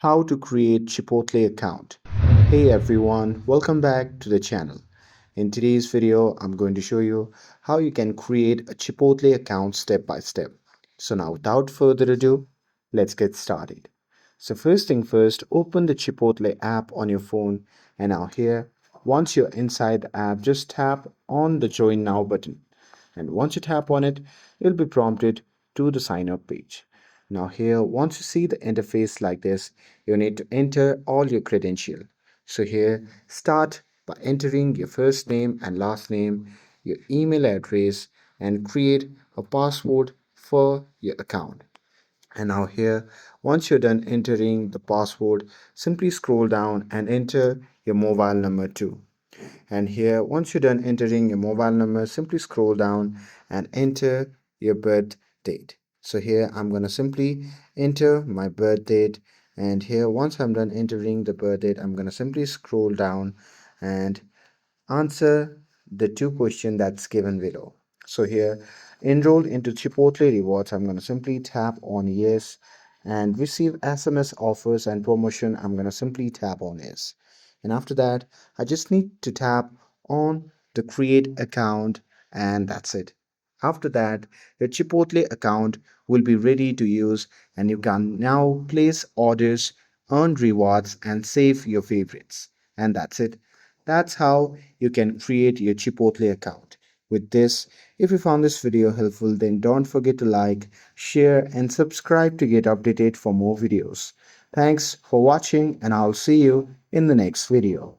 How to create Chipotle account. Hey everyone, welcome back to the channel. In today's video, I'm going to show you how you can create a Chipotle account step by step. So now without further ado, let's get started. So first thing first, open the Chipotle app on your phone, and now here, once you're inside the app, just tap on the join now button. And once you tap on it, you'll be prompted to the sign up page. Now here, once you see the interface like this, you need to enter all your credential. So here, start by entering your first name and last name, your email address, and create a password for your account. And now here, once you're done entering the password, simply scroll down and enter your mobile number too. And here, once you're done entering your mobile number, simply scroll down and enter your birth date. So here, I'm going to simply enter my birth date. And here, once I'm done entering the birth date, I'm going to simply scroll down and answer the two questions that's given below. So here, enroll into Chipotle rewards. I'm going to simply tap on yes, and receive SMS offers and promotion. I'm going to simply tap on yes. And after that, I just need to tap on the create account, and that's it. After that, your Chipotle account will be ready to use, and you can now place orders, earn rewards, and save your favorites. And that's it. That's how you can create your Chipotle account. With this, if you found this video helpful, then don't forget to like, share, and subscribe to get updated for more videos. Thanks for watching, and I'll see you in the next video.